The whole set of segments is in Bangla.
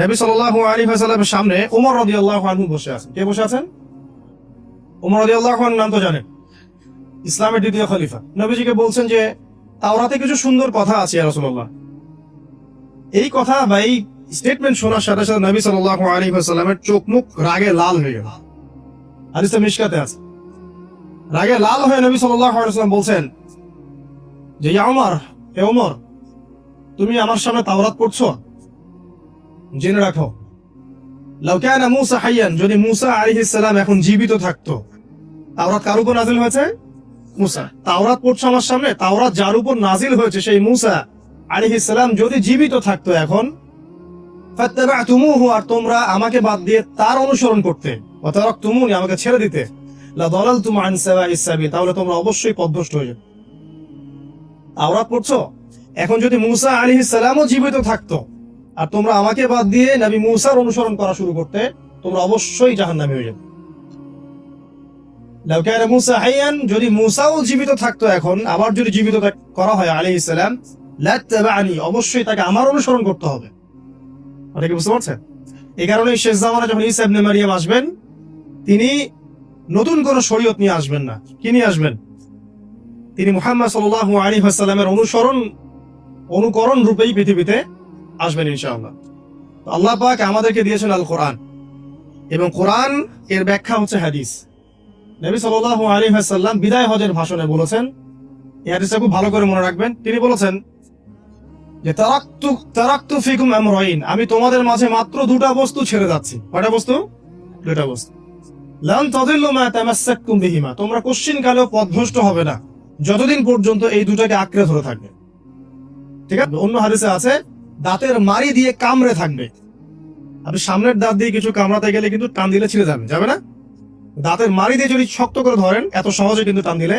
নবী সাল্লাল্লাহু আলাইহি ওয়াসাল্লামের সামনে ওমর রাদিয়াল্লাহু আনহু বসে আছেন। কে বসে আছেন? ওমর রাদিয়াল্লাহু আনহু নাম তো জানেন, ইসলামের দ্বিতীয় খলিফা। নবীজিকে বলছেন যে তাওরাতে কিছু সুন্দর কথা আছে ইয়া রাসূলুল্লাহ। এই কথা বা এই স্টেটমেন্ট শোনার সাথে সাথে নবী সাল্লাল্লাহু আলাইহি ওয়াসাল্লামের চোখ মুখ রাগে লাল হয়ে গেল। হাদিসে মিশকাতে আছে, রাগে লাল হয়ে নবী সাল্লাল্লাহু আলাইহি ওয়াসাল্লাম বলছেন যে ইয়া ওমর, হে ওমর, তুমি আমার সামনে তাওরাত পড়ছো? জেনে রাখো, লাউ কানা মূসা হাইয়ান, যদি মূসা আলাইহিস সালাম এখন জীবিত থাকতো। তাওরাত কার উপর নাযিল হয়েছে? মূসা। তাওরাত পড়ছো আমার সামনে, তাওরাত যার উপর নাযিল হয়েছে সেই মূসা আলাইহিস সালাম যদি জীবিত থাকতো এখন, ফাত্তাবা'তুমুহু, আর তোমরা আমাকে বাদ দিয়ে তার অনুসরণ করতে, ওয়া তারাকতুমুনি, আমাকে ছেড়ে দিতে, লা দালালতুম আন সাওয়াইস সাবিল, তাহলে তোমরা অবশ্যই পথভ্রষ্ট হয়ে যাবে। তাওরাত পড়ছো, এখন যদি মূসা আলাইহিস সালামও জীবিত থাকতো আর তোমরা আমাকে বাদ দিয়ে নবী মূসার অনুসরণ করা শুরু করতে, তোমরা অবশ্যই জাহান্নামী হয়ে যাবে। লাউ কানা মূসা হাইয়ান, যদি মূসাও জীবিত থাকতো এখন, আবার যদি জীবিত করা হয় আলাইহিস সালাম, লাত্তাবা'নি, অবশ্যই তাকে আমার অনুসরণ করতে হবে। এটা কি বুঝতে পারছেন? এই কারণে শেষ জামানা যখন ঈসা ইবনে মারিয়াম আসবেন, তিনি নতুন কোন শরীয়ত নিয়ে আসবেন না। কি নিয়ে আসবেন? তিনি মুহাম্মদ সাল্লাল্লাহু আলাইহি ওয়াসাল্লামের অনুকরণ রূপেই পৃথিবীতে আসবেন ইনশাআল্লাহ। তো আল্লাহ পাক আমাদেরকে দিয়েছেন আল কোরআন, এবং কোরআন এর ব্যাখ্যা হচ্ছে হাদিস। নবী সাল্লাল্লাহু আলাইহি ওয়াসাল্লাম বিদায় হজের ভাষণে বলেছেন, এই হাদিসটা খুব ভালো করে মনে রাখবেন। তিনি বলেছেন যে তারাকতু ফিকুম আমরাইন, আমি তোমাদের মাঝে মাত্র দুটা বস্তু ছেড়ে যাচ্ছি। কয়টা বস্তু? দুটা বস্তু। লান তাদিল্লু মা তামাসসাকতুম বিহিমা, তোমরা কোশ্চিন কালেও পথভ্রষ্ট হবে না যতদিন পর্যন্ত এই দুটাকে আঁকড়ে ধরে থাকবে। ঠিক আছে? অন্য হাদিসে আছে দাঁতের মাড়ি দিয়ে কামড়ে থাকবে। আপনি সামনের দাঁত দিয়ে কিছু কামড়াতে গেলে কিন্তু টান দিলে ছিঁড়ে যাবে না? দাঁতের মাড়ি দিয়ে যদি শক্ত করে ধরেন, এত সহজে কিন্তু টান দিলে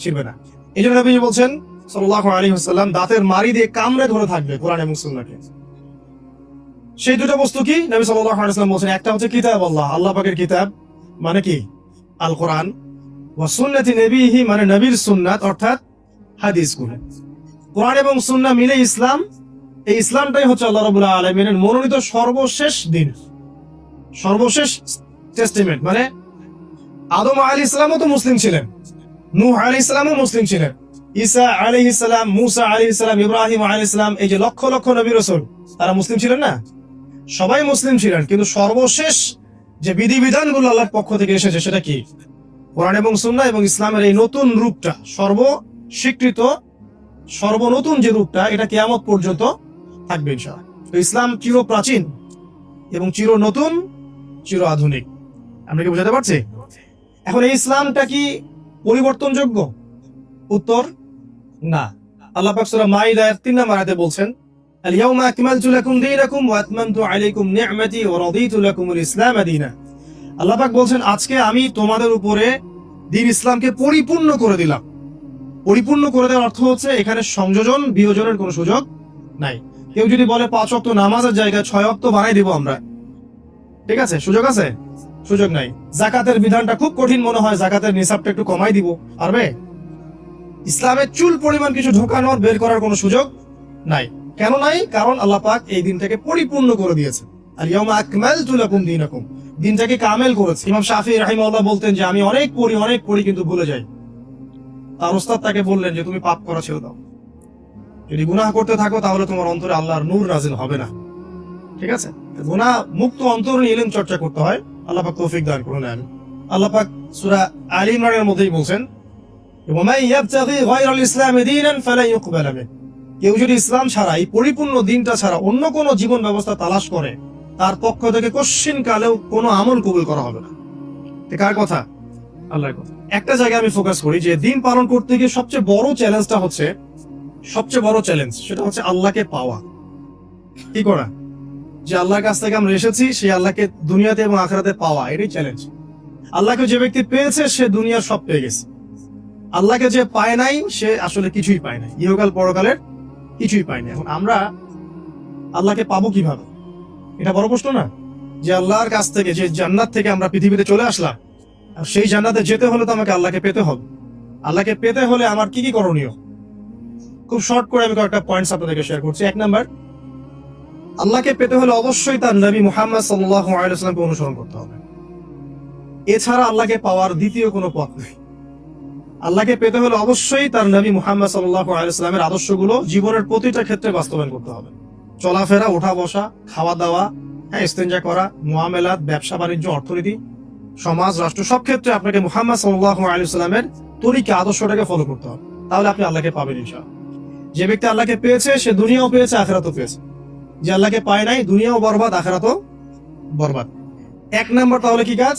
ছিঁড়বে না। এই জন্য নবী বলছেন সাল্লাল্লাহু আলাইহি ওয়াসাল্লাম দাঁতের মাড়ি দিয়ে কামড়ে ধরে থাকবে কোরআন এবং সুন্নাহকে। সেই দুটো বস্তু কি? নবী সাল্লাল্লাহু আলাইহি ওয়াসাল্লাম বলছেন, একটা হচ্ছে কিতাব আল্লাহ, আল্লাহ পাকের কিতাব মানে কি? আল কোরআন, ওয়া সুন্নতি নবীহি, মানে নবীর সুন্নাত অর্থাৎ হাদিসগুলো। কোরআন এবং সুন্নাহ মিলে ইসলাম। এই ইসলামটাই হচ্ছে আল্লাহ রাব্বুল আলামিনের মনোনীত সর্বশেষ দিন, সর্বশেষ টেস্টামেন্ট। মানে আদম আলাইহিস সালামও তো মুসলিম ছিলেন, নূহ আলাইহিস সালামও মুসলিম ছিলেন, ঈসা আলাইহিস সালাম, মূসা আলাইহিস সালাম, ইব্রাহিম আলাইহিস সালাম, এই যে লক্ষ লক্ষ নবী রাসূল, তারা মুসলিম ছিলেন না? সবাই মুসলিম ছিলেন, কিন্তু সর্বশেষ যে বিধিবিধানগুলো আল্লাহর পক্ষ থেকে এসেছে সেটা কি? কোরআন এবং সুন্নাহ এবং ইসলামের এই নতুন রূপটা, সর্বস্বীকৃত সর্বনতুন যে রূপটা, এটা কিয়ামত পর্যন্ত থাকবে ইনশাআল্লাহ। তো ইসলাম চির প্রাচীন এবং চির নতুন, চির আধুনিক। আমরা কি বুঝাতে পারছি? এখন এই ইসলামটা কি পরিবর্তনযোগ্য? উত্তর না। আল্লাহ পাক সূরা মাইদার 3 নম্বর আয়াতে বলছেন, আল ইয়াউমা আকমালতু লাকুম দীনাকুম ওয়া আতমামতু আলাইকুম নি'মাতি ওয়া রাদিতু লাকুমুল ইসলাম দীনা। আল্লাহ পাক বলছেন, আজকে আমি তোমাদের উপরে দ্বীন ইসলামকে পরিপূর্ণ করে দিলাম। পরিপূর্ণ করে দেওয়ার অর্থ হচ্ছে এখানে সংযোজন বিয়োজনের কোনো সুযোগ নাই। কেউ যদি বলে 5 ওয়াক্ত নামাজের জায়গায় 6 ওয়াক্ত বানাই দিব আমরা, ঠিক আছে? সুযোগ আছে? সুযোগ নাই। যাকাতের বিধানটা খুব কঠিন মনে হয়, যাকাতের নিসাবটা একটু কমাই দিব, পারবে? ইসলামের চুল পরিমাণ কিছু ঢোকানোর বের করার কোনো সুযোগ নাই। কেন নাই? কারণ আল্লাহ পাক এই দিনটাকে পরিপূর্ণ করে দিয়েছে। আল ইয়াউমা আকমালতু লাকুম দীনাকুম, দিনটাকে কামেল করেছে। ইমাম শাফিঈ রাহিমাহুল্লাহ বলতেন যে আমি অনেক পড়ি কিন্তু ভুলে যাই। তার ওস্তাদ তাকে বললেন যে তুমি পাপ করা ছেড়ে দাও, যদি গুনাহ করতে থাকো তাহলে তোমার অন্তরে আল্লাহর নূর নাযিল হবে না। ঠিক আছে? গুনাহ মুক্ত অন্তর নিয়ে ইলম চর্চা করতে হয়। আল্লাহ পাক তৌফিক দান করুন। আল্লাহ পাক সূরা আলী ইমরানের মধ্যেই বলছেন, ওয়া মান ইয়াবতাগি গায়রাল ইসলামি দীনান ফালা ইউকবাল মিনহু, কেউ যদি ইসলাম ছাড়া, এই পরিপূর্ণ দিনটা ছাড়া অন্য কোন জীবন ব্যবস্থা তালাশ করে, তার পক্ষ থেকে কোশ্চিন কালেও কোনো আমল কবুল করা হবে না। কার কথা? আল্লাহর কথা। একটা জায়গায় আমি ফোকাস করি যে দিন পালন করতে গিয়ে সবচেয়ে বড় চ্যালেঞ্জটা হচ্ছে, সেটা হচ্ছে আল্লাহকে পাওয়া। কি করা? যে আল্লাহর কাছ থেকে আমরা এসেছি, সেই আল্লাহকে দুনিয়াতে এবং আখিরাতে পাওয়া, এটাই চ্যালেঞ্জ। আল্লাহকে যে ব্যক্তি পেয়েছে সে দুনিয়ার সব পেয়ে গেছে। আল্লাহকে যে পায় নাই সে আসলে কিছুই পায় নাই, ইহকাল পরকালের কিছুই পায় না। এখন আমরা আল্লাহকে পাবো কিভাবে? এটা বড় প্রশ্ন না? যে আল্লাহর কাছ থেকে, যে জান্নাত থেকে আমরা পৃথিবীতে চলে আসলাম, আর সেই জান্নাতে যেতে হলে তো আমাকে আল্লাহকে পেতে হবে। আল্লাহকে পেতে হলে আমার কি কি করণীয়? খুব শর্ট করে আমি কয়েকটা পয়েন্টস আপনাদেরকে শেয়ার করছি। 1 নাম্বার, আল্লাহকে পেতে হলে অবশ্যই তার নবী মুহাম্মদ সাল্লাল্লাহু আলাইহি ওয়াসাল্লামকে অনুসরণ করতে হবে। এছাড়া আল্লাহকে পাওয়ার দ্বিতীয় কোনো পথ নেই। আল্লাহকে পেতে হলে অবশ্যই তার নবী মুহাম্মদ সাল্লাল্লাহু আলাইহি ওয়াসাল্লামের আদর্শগুলো জীবনের প্রতিটা ক্ষেত্রে বাস্তবায়ন করতে হবে। চলাফেরা, ওঠা বসা, খাওয়া দাওয়া, ইস্তেনজা করা, মুআমালাত, ব্যবসা বাণিজ্য, অর্থনীতি, সমাজ, রাষ্ট্র, সব ক্ষেত্রে আপনাকে মুহাম্মদ সাল্লাল্লাহু আলাইহি ওয়াসাল্লামের তরিকা, আদর্শটাকে ফলো করতে হবে। তাহলে আপনি আল্লাহকে পাবেন ইনশাআল্লাহ। যে ব্যক্তি আল্লাহকে পেয়েছে সে দুনিয়াও পেয়েছে, আখিরাতও পেয়েছে। যে আল্লাহকে পায় নাই, দুনিয়াও বরবাদ, আখিরাতও বরবাদ। এক নাম্বার তাহলে কি কাজ?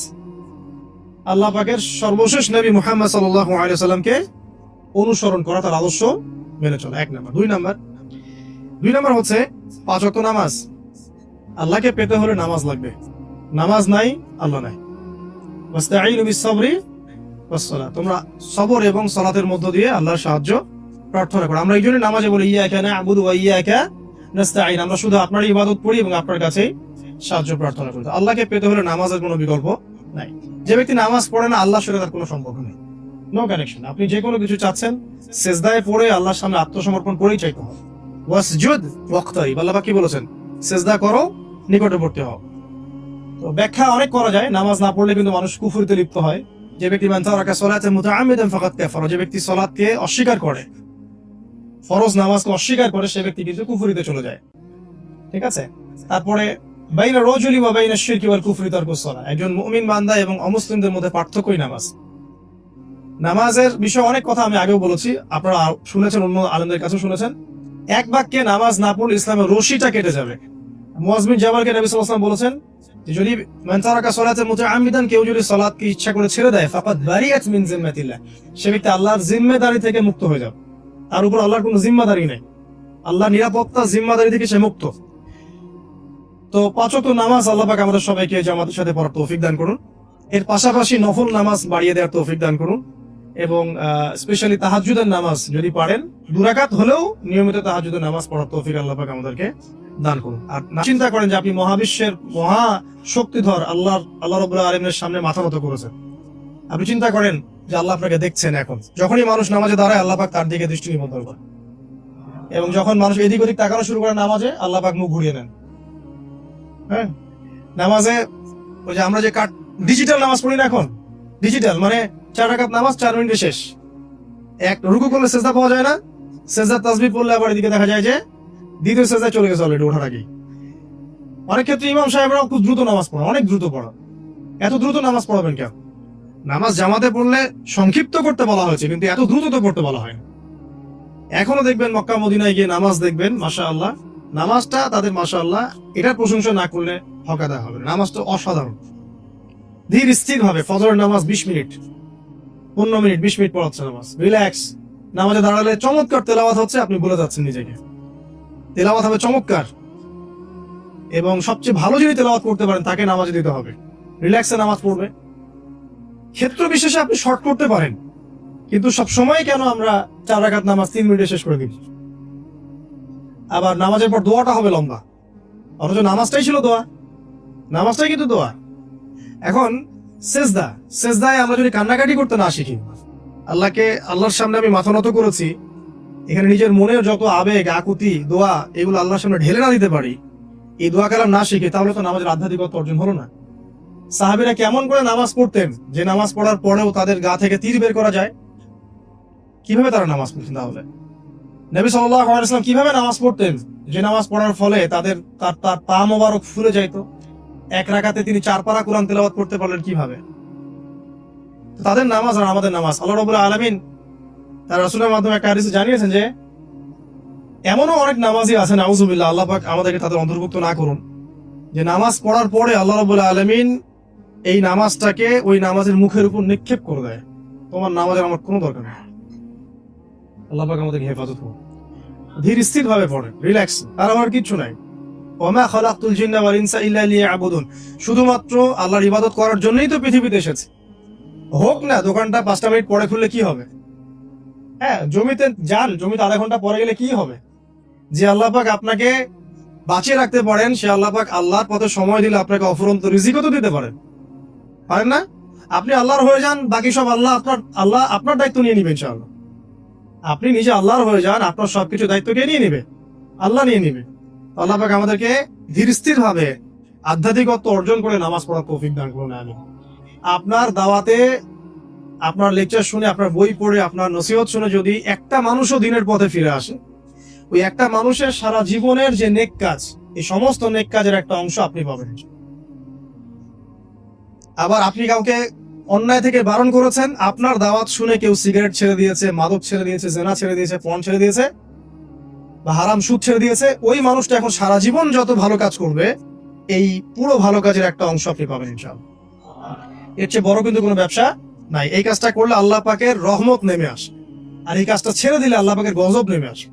আল্লাহ পাকের সর্বশেষ নবী মুহাম্মদ সাল্লাল্লাহু আলাইহি ওয়াসাল্লামকে অনুসরণ করা, তার আদর্শ মেনে চলা, এক নাম্বার। দুই নাম্বার হচ্ছে 5 ওয়াক্ত নামাজ। আল্লাহকে পেতে হলে নামাজ লাগবে। নামাজ নাই, আল্লাহ নাই। ওয়াস্তাঈনু বিস-সাবরি ওয়াস-সালাহ, তোমরা সবর এবং সালাতের মধ্য দিয়ে আল্লাহর সাহায্য প্রার্থনা করো। আমরা এই জন্য নামাজে বলি ইয়্যাকা না'বুদু ওয়া ইয়্যাকা নাস্তাঈন, আমরা শুধু আপনারই ইবাদত করি এবং আপনার কাছেই সাহায্য প্রার্থনা করি। আল্লাহকে পেতে হলে নামাজের কোনো বিকল্প নাই। যে ব্যক্তি নামাজ পড়ে না, আল্লাহর সাথে তার কোনো সম্পর্ক নেই, নো কানেকশন। আপনি যে কোনো কিছু চাচ্ছেন, সিজদায় পড়ে আল্লাহর সামনে আত্মসমর্পণ করেই চাইতে হবে। ওয়াসজুদ ওয়াক্তারিব, আল্লাহ পাক কি বলেছেন? সিজদা করো, নিকটবর্তী হও। তো ব্যাখ্যা অনেক করা যায়। নামাজ না পড়লে কিন্তু মানুষ কুফরিতে লিপ্ত হয়। যে ব্যক্তি মান তারাকা সালাতান মুতাআম্মিদান ফাকাদ কাফারা, যে ব্যক্তি সালাতকে অস্বীকার করে, ফরজ নামাজকে অস্বীকার করে, সে ব্যক্তি কিন্তু কুফরিতে চলে যায়। ঠিক আছে? তারপরে বাইনা রাজুলি ওয়া বাইনা শিরকি ওয়াল কুফরি তারকুস সালাহ, একজন মুমিন বান্দা এবং অমুসলিমদের মধ্যে পার্থক্যই নামাজ। নামাজের বিষয়ে অনেক কথা আমি আগেও বলেছি, আপনারা শুনেছেন, অন্য আলেমদের কাছেও শুনেছেন। এক বাক্যে নামাজ না পড়লে ইসলামের রশিটা কেটে যাবে। মুআয বিন জাবালকে নবী সাল্লাল্লাহু আলাইহি ওয়াসাল্লাম বলেছেন যে যদি মান তারাকা সালাতান মুতাআম্মিদান, কেউ যদি সালাতকে ইচ্ছা করে ছেড়ে দেয়, ফাকাদ বারিআত মিন জিম্মাতিল্লাহ, সে ব্যক্তি আল্লাহর জিম্মেদারি থেকে মুক্ত হয়ে যাবে। তার উপর আল্লাহর কোনো জিম্মাদারি নেই, আল্লাহর নিরাপত্তা, জিম্মাদারি থেকে সে মুক্ত। তো 5 ওয়াক্ত নামাজ আল্লাহ পাক আমাদের সবাইকে জামাতের সাথে পড়ার তৌফিক দান করুন। এর পাশাপাশি নফল নামাজ বাড়িয়ে দেওয়ার তৌফিক দান করুন, এবং স্পেশালি তাহাজ্জুদের নামাজ যদি পারেন, 2 রাকাত হলেও নিয়মিত তাহাজ্জুদের নামাজ পড়ার তৌফিক আল্লাহ পাক আমাদেরকে দান করুন। আর চিন্তা করেন যে আপনি মহাবিশ্বের মহা শক্তিধর আল্লাহ রাব্বুল আলামিনের সামনে মাথা নত করেছেন। আপনি চিন্তা করেন যে আল্লাহ আপনাকে দেখছেন। এখন যখনই মানুষ নামাজে দাঁড়ায়, আল্লাহ পাক তার দিকে দৃষ্টি নিবদ্ধ করে, এবং যখন মানুষ এদিক ওদিক তাকানো শুরু করে নামাজে, আল্লাহ পাক মুখ ঘুরিয়ে নেন। হ্যাঁ, নামাজে ওই যে আমরা যে ডিজিটাল নামাজ পড়ি না, এখন ডিজিটাল মানে 4 রাকাত নামাজ 4 মিনিটে শেষ। এক রুকু করলে সেজদা পাওয়া যায় না, সেজদার তাসবিহ পড়লে আবার এদিকে দেখা যায় যে দ্বিতীয় সেজদায় চলে গেছে অলরেডি ওঠার আগেই। অনেক ক্ষেত্রে ইমাম সাহেবরাও খুব দ্রুত নামাজ পড়া, অনেক দ্রুত পড়া। এত দ্রুত নামাজ পড়াবেন কেন? নামাজ জামাতে পড়লে সংক্ষিপ্ত করতে বলা হয়েছে, কিন্তু এত দ্রুত তো পড়তে বলা হয় না। এখনো দেখবেন মক্কা মদিনায় গিয়ে নামাজ দেখবেন, মাশাআল্লাহ, নামাজটা তাদের মাশাআল্লাহ, এটার প্রশংসা না করলে হক আদায় হবে না। নামাজটা অসাধারণ, ধীর স্থির ভাবে। ফজরের নামাজ 20 মিনিট, 15 মিনিট, 20 মিনিট পড়াচ্ছে নামাজ, রিল্যাক্স। নামাজে দাঁড়ালে চমৎকার তেলাওয়াত হচ্ছে, আপনি ভুলে যাচ্ছেন নিজেকে। তেলাওয়াত হবে চমৎকার, এবং সবচেয়ে ভালো যদি তেলাওয়াত করতে পারেন তাকে নামাজে দিতে হবে। রিল্যাক্সে নামাজ পড়বে। ক্ষেত্র বিশেষে আপনি শর্ট করতে পারেন, কিন্তু সব সময় কেন আমরা 4 রাকাত নামাজ 3 মিনিটে শেষ করে দিই? আবার নামাজের পর দোয়াটা হবে লম্বা, অথচ নামাজটাই ছিল দোয়া, নামাজটাই কিন্তু দোয়া। এখন সেজদায় আমরা যদি কান্নাকাটি করতে না শিখি, আল্লাহর সামনে আমি মাথা নত করেছি, এখানে নিজের মনের যত আবেগ, আকুতি, দোয়া, এগুলো আল্লাহর সামনে ঢেলে না দিতে পারি, এই দোয়া কালাম না শিখে, তাহলে তো নামাজের আধ্যাত্মিকতা অর্জন হলো না। সাহাবীরা কেমন করে নামাজ পড়তেন, যে নামাজ পড়ার পরেও তাদের গা থেকে তীর বের করা যায়? কিভাবে তারা নামাজ পড়তেন? তাহলে নবী সাল্লাল্লাহু আলাইহি ওয়াসাল্লাম কিভাবে নামাজ পড়তেন, যে নামাজ পড়ার ফলে তার পা মোবারক ফুলে যাইত? 1 রাকাতে তিনি 4 পারা কোরআন তেলাওয়াত করতে পারলেন কিভাবে? তাদের নামাজ আর আমাদের নামাজ, আল্লাহ রাব্বুল আলামিন তার রাসূলের মাধ্যমে একটা হাদিসে জানিয়েছেন যে এমনও অনেক নামাজি আছেন, আউযুবিল্লাহ, আল্লাহ পাক আমাদেরকে তাদের অন্তর্ভুক্ত না করুন, যে নামাজ পড়ার পরে আল্লাহ রাব্বুল আলামিন এই নামাজটাকে ওই নামাজের মুখের উপর নিক্ষেপ করে দেয়, তোমার নামাজের আমার কোনো দরকার নেই। আল্লাহ পাক আমাদেরকে হেফাজত করুন। ধীর স্থির ভাবে পড়েন, রিল্যাক্স, আর আমার কিচ্ছু নাই। ওয়ামা খালাকতুল জিন্না ওয়াল ইনসা ইল্লা লিয়াবুদুন, শুধুমাত্র আল্লাহর ইবাদত করার জন্যই তো পৃথিবীতে এসেছে। হোক না দোকানটা 5টা মিনিট পরে খুললে কি হবে? হ্যাঁ, জমিতে যান, জমিতে আধা ঘন্টা পরে গেলে কি হবে? যে আল্লাহ পাক আপনাকে বাঁচিয়ে রাখতে পারেন, সে আল্লাহ পাক আল্লাহর পথে সময় দিলে আপনাকে অফুরন্ত রিজিকও তো দিতে পারেন না? আপনি আল্লাহর হয়ে যান, বাকি সব আল্লাহ আপনার দায়িত্ব নিয়ে নিবেন ইনশাআল্লাহ। আপনি নিজে আল্লাহর হয়ে যান, আপনার সবকিছু দায়িত্ব কে নিয়ে নিবে? আল্লাহ নিয়ে নিবে। আল্লাহ পাক আমাদেরকে ধীর স্থির ভাবে আধ্যাত্মিকত্ব অর্জন করে নামাজ পড়ার তৌফিক দান করুন, আমিন। আপনার দাওয়াতে, আপনার লেকচার শুনে, আপনার বই পড়ে, আপনার নসিহত শুনে যদি একটা মানুষও দিনের পথে ফিরে আসে, ওই একটা মানুষের সারা জীবনের যে নেক কাজ, এই সমস্ত নেক কাজের একটা অংশ আপনি পাবেন। আবার আপনি কাউকে অন্যায় থেকে বারণ করেছেন, আপনার দাওয়াত শুনে কেউ সিগারেট ছেড়ে দিয়েছে, মাদক ছেড়ে দিয়েছে, জেনা ছেড়ে দিয়েছে, পণ ছেড়ে দিয়েছে, বা হারাম সুদ ছেড়ে দিয়েছে, ওই মানুষটা এখন সারা জীবন যত ভালো কাজ করবে, এই পুরো ভালো কাজের একটা অংশ আপনি পাবেন ইনশাআল্লাহ। এর চেয়ে বড় কিন্তু কোনো ব্যবসা নাই। এই কাজটা করলে আল্লাহ পাকের রহমত নেমে আসে, আর এই কাজটা ছেড়ে দিলে আল্লাহ পাকের গজব নেমে আসে।